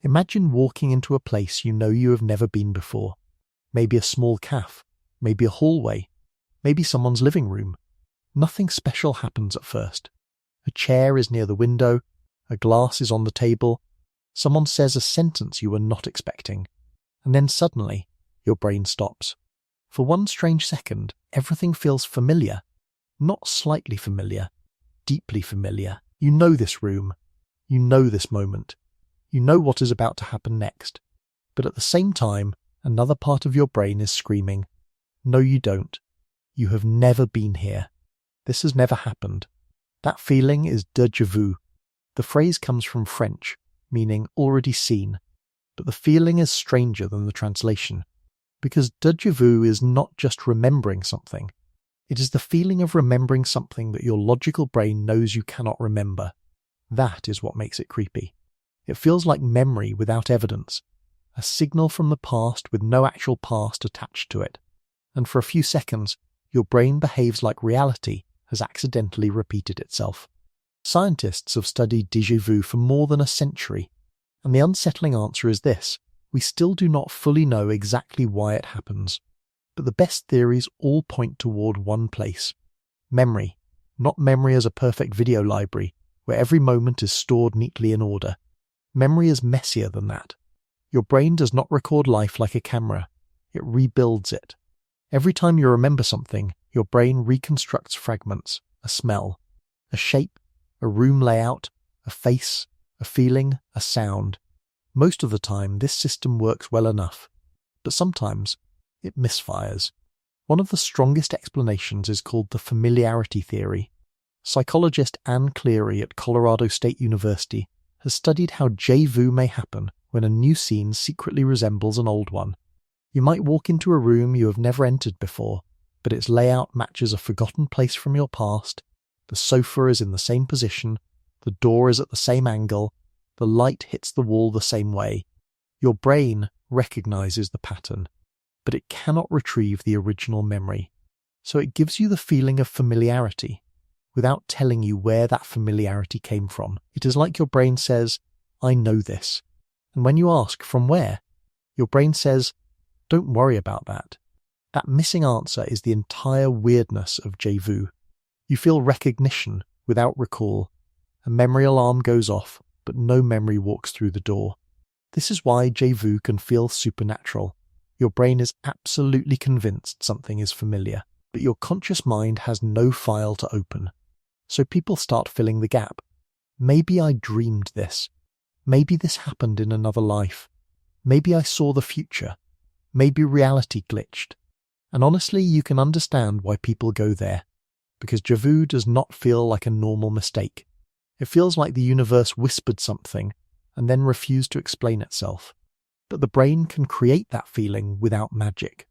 Imagine walking into a place you know you have never been before. Maybe a small cafe, maybe a hallway, maybe someone's living room. Nothing special happens at first. A chair is near the window, a glass is on the table, someone says a sentence you were not expecting, and then suddenly your brain stops. For one strange second, everything feels familiar. Not slightly familiar, deeply familiar. You know this room. You know this moment. You know what is about to happen next. But at the same time, another part of your brain is screaming, "No, you don't. You have never been here. This has never happened." That feeling is déjà vu. The phrase comes from French, meaning already seen. But the feeling is stranger than the translation. Because déjà vu is not just remembering something. It is the feeling of remembering something that your logical brain knows you cannot remember. That is what makes it creepy. It feels like memory without evidence, a signal from the past with no actual past attached to it. And for a few seconds, your brain behaves like reality has accidentally repeated itself. Scientists have studied déjà vu for more than a century, and the unsettling answer is this: we still do not fully know exactly why it happens. But the best theories all point toward one place: memory. Not memory as a perfect video library, where every moment is stored neatly in order. Memory is messier than that. Your brain does not record life like a camera. It rebuilds it. Every time you remember something, your brain reconstructs fragments: a smell, a shape, a room layout, a face, a feeling, a sound. Most of the time, this system works well enough, but sometimes it misfires. One of the strongest explanations is called the familiarity theory. Psychologist Anne Cleary at Colorado State University has studied how déjà vu may happen when a new scene secretly resembles an old one. You might walk into a room you have never entered before, but its layout matches a forgotten place from your past. The sofa is in the same position, the door is at the same angle, the light hits the wall the same way. Your brain recognizes the pattern, but it cannot retrieve the original memory. So it gives you the feeling of familiarity, without telling you where that familiarity came from. It is like your brain says, "I know this." And when you ask, "From where?" your brain says, "Don't worry about that." That missing answer is the entire weirdness of déjà vu. You feel recognition without recall. A memory alarm goes off, but no memory walks through the door. This is why déjà vu can feel supernatural. Your brain is absolutely convinced something is familiar, but your conscious mind has no file to open. So people start filling the gap. Maybe I dreamed this. Maybe this happened in another life. Maybe I saw the future. Maybe reality glitched. And honestly, you can understand why people go there. Because déjà vu does not feel like a normal mistake. It feels like the universe whispered something and then refused to explain itself. But the brain can create that feeling without magic.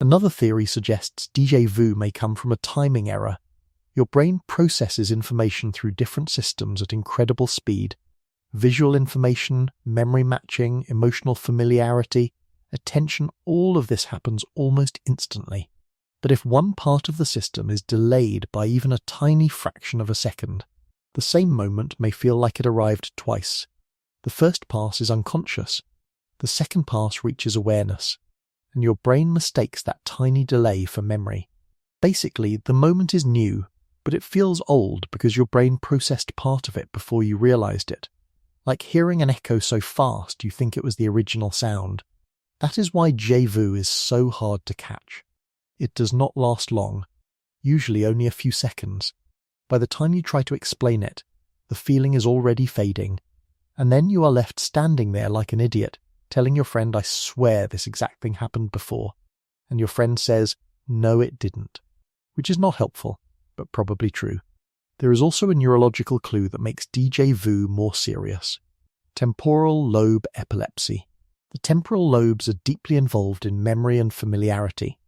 Another theory suggests déjà vu may come from a timing error. Your brain processes information through different systems at incredible speed. Visual information, memory matching, emotional familiarity, attention, all of this happens almost instantly. But if one part of the system is delayed by even a tiny fraction of a second, the same moment may feel like it arrived twice. The first pass is unconscious. The second pass reaches awareness, and your brain mistakes that tiny delay for memory. Basically, the moment is new, but it feels old because your brain processed part of it before you realized it. Like hearing an echo so fast you think it was the original sound. That is why déjà vu is so hard to catch. It does not last long, usually only a few seconds. By the time you try to explain it, the feeling is already fading, and then you are left standing there like an idiot, telling your friend, "I swear this exact thing happened before," and your friend says, "No, it didn't," which is not helpful, but probably true. There is also a neurological clue that makes déjà vu more serious: temporal lobe epilepsy. The temporal lobes are deeply involved in memory and familiarity.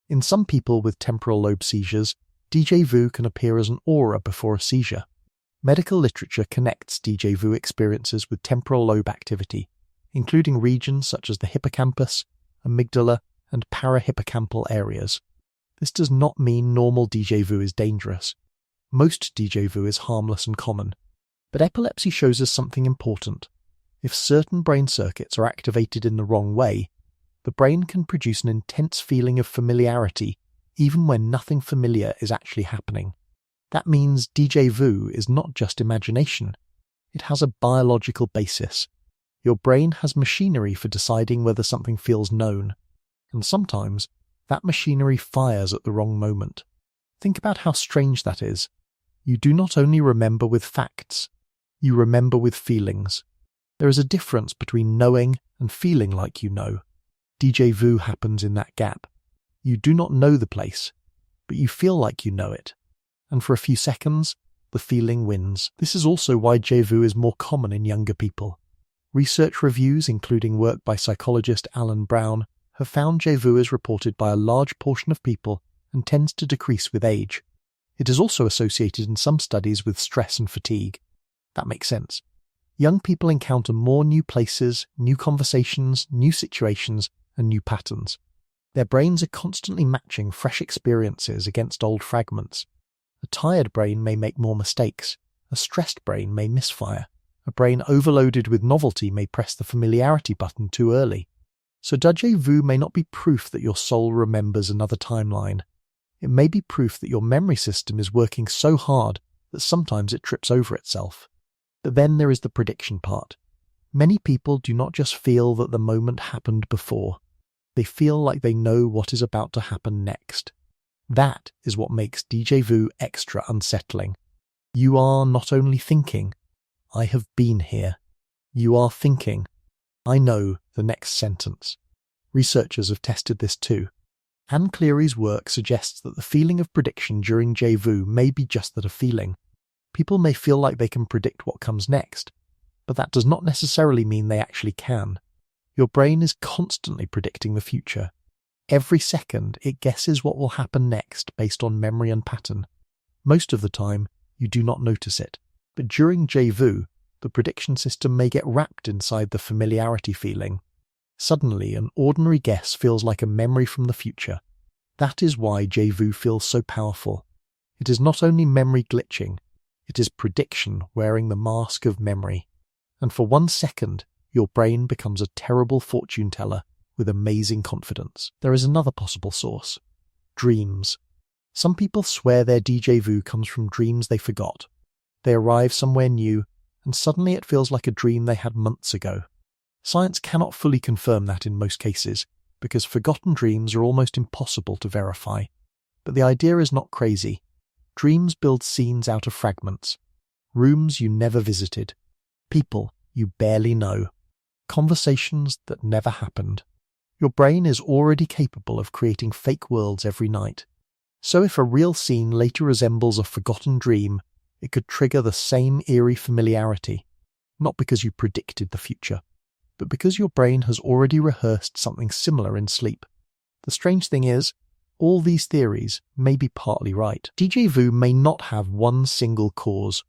In some people with temporal lobe seizures, déjà vu can appear as an aura before a seizure. Medical literature connects déjà vu experiences with temporal lobe activity, including regions such as the hippocampus, amygdala, and parahippocampal areas. This does not mean normal déjà vu is dangerous. Most déjà vu is harmless and common. But epilepsy shows us something important. If certain brain circuits are activated in the wrong way, the brain can produce an intense feeling of familiarity even when nothing familiar is actually happening. That means déjà vu is not just imagination. It has a biological basis. Your brain has machinery for deciding whether something feels known, and sometimes that machinery fires at the wrong moment. Think about how strange that is. You do not only remember with facts, you remember with feelings. There is a difference between knowing and feeling like you know. Déjà vu happens in that gap. You do not know the place, but you feel like you know it. And for a few seconds, the feeling wins. This is also why déjà vu is more common in younger people. Research reviews, including work by psychologist Alan Brown, have found déjà vu is reported by a large portion of people and tends to decrease with age. It is also associated in some studies with stress and fatigue. That makes sense. Young people encounter more new places, new conversations, new situations, and new patterns. Their brains are constantly matching fresh experiences against old fragments. A tired brain may make more mistakes. A stressed brain may misfire. A brain overloaded with novelty may press the familiarity button too early. So déjà vu may not be proof that your soul remembers another timeline. It may be proof that your memory system is working so hard that sometimes it trips over itself. But then there is the prediction part. Many people do not just feel that the moment happened before. They feel like they know what is about to happen next. That is what makes déjà vu extra unsettling. You are not only thinking, I have been here. You are thinking, I know the next sentence. Researchers have tested this too. Anne Cleary's work suggests that the feeling of prediction during déjà vu may be just that, a feeling. People may feel like they can predict what comes next, but that does not necessarily mean they actually can. Your brain is constantly predicting the future. Every second, it guesses what will happen next based on memory and pattern. Most of the time, you do not notice it. But during déjà vu, the prediction system may get wrapped inside the familiarity feeling. Suddenly, an ordinary guess feels like a memory from the future. That is why déjà vu feels so powerful. It is not only memory glitching, it is prediction wearing the mask of memory. And for 1 second, your brain becomes a terrible fortune teller with amazing confidence. There is another possible source. Dreams. Some people swear their déjà vu comes from dreams they forgot. They arrive somewhere new, and suddenly it feels like a dream they had months ago. Science cannot fully confirm that in most cases, because forgotten dreams are almost impossible to verify. But the idea is not crazy. Dreams build scenes out of fragments. Rooms you never visited. People you barely know. Conversations that never happened. Your brain is already capable of creating fake worlds every night. So if a real scene later resembles a forgotten dream, it could trigger the same eerie familiarity, not because you predicted the future, but because your brain has already rehearsed something similar in sleep. The strange thing is, all these theories may be partly right. Déjà vu may not have one single cause.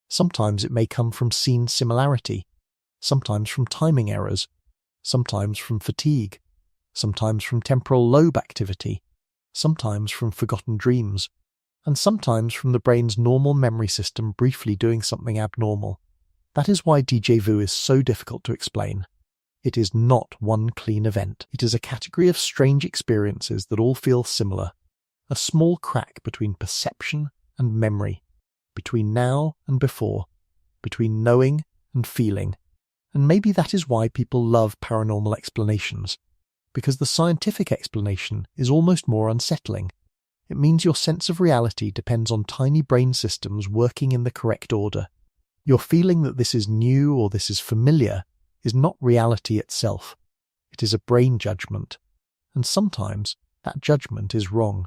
Sometimes it may come from scene similarity, sometimes from timing errors, sometimes from fatigue, sometimes from temporal lobe activity, sometimes from forgotten dreams, and sometimes from the brain's normal memory system briefly doing something abnormal. That is why déjà vu is so difficult to explain. It is not one clean event. It is a category of strange experiences that all feel similar, a small crack between perception and memory, between now and before, between knowing and feeling. And maybe that is why people love paranormal explanations, because the scientific explanation is almost more unsettling. It means your sense of reality depends on tiny brain systems working in the correct order. Your feeling that this is new or this is familiar is not reality itself. It is a brain judgment. And sometimes that judgment is wrong.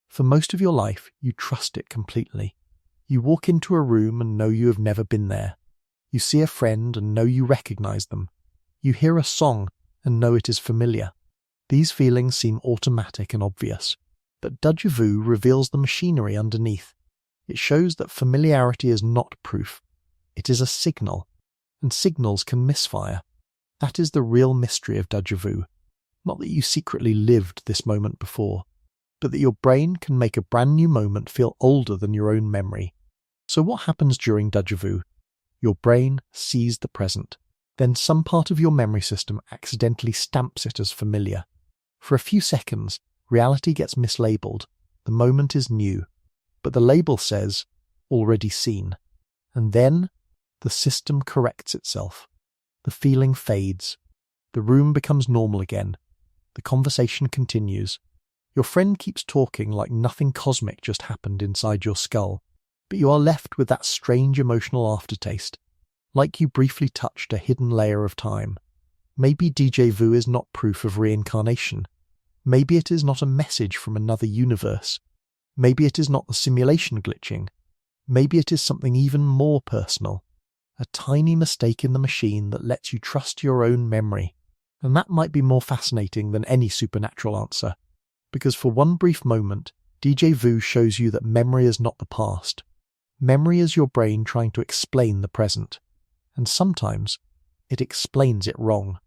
For most of your life, you trust it completely. You walk into a room and know you have never been there. You see a friend and know you recognize them. You hear a song and know it is familiar. These feelings seem automatic and obvious. But déjà vu reveals the machinery underneath. It shows that familiarity is not proof. It is a signal, and signals can misfire. That is the real mystery of déjà vu. Not that you secretly lived this moment before, but that your brain can make a brand new moment feel older than your own memory. So what happens during déjà vu? Your brain sees the present. Then some part of your memory system accidentally stamps it as familiar. For a few seconds, reality gets mislabeled. The moment is new, but the label says, already seen. And then, the system corrects itself. The feeling fades. The room becomes normal again. The conversation continues. Your friend keeps talking like nothing cosmic just happened inside your skull, but you are left with that strange emotional aftertaste, like you briefly touched a hidden layer of time. Maybe déjà vu is not proof of reincarnation. Maybe it is not a message from another universe. Maybe it is not the simulation glitching. Maybe it is something even more personal. A tiny mistake in the machine that lets you trust your own memory. And that might be more fascinating than any supernatural answer. Because for one brief moment, déjà vu shows you that memory is not the past. Memory is your brain trying to explain the present. And sometimes, it explains it wrong.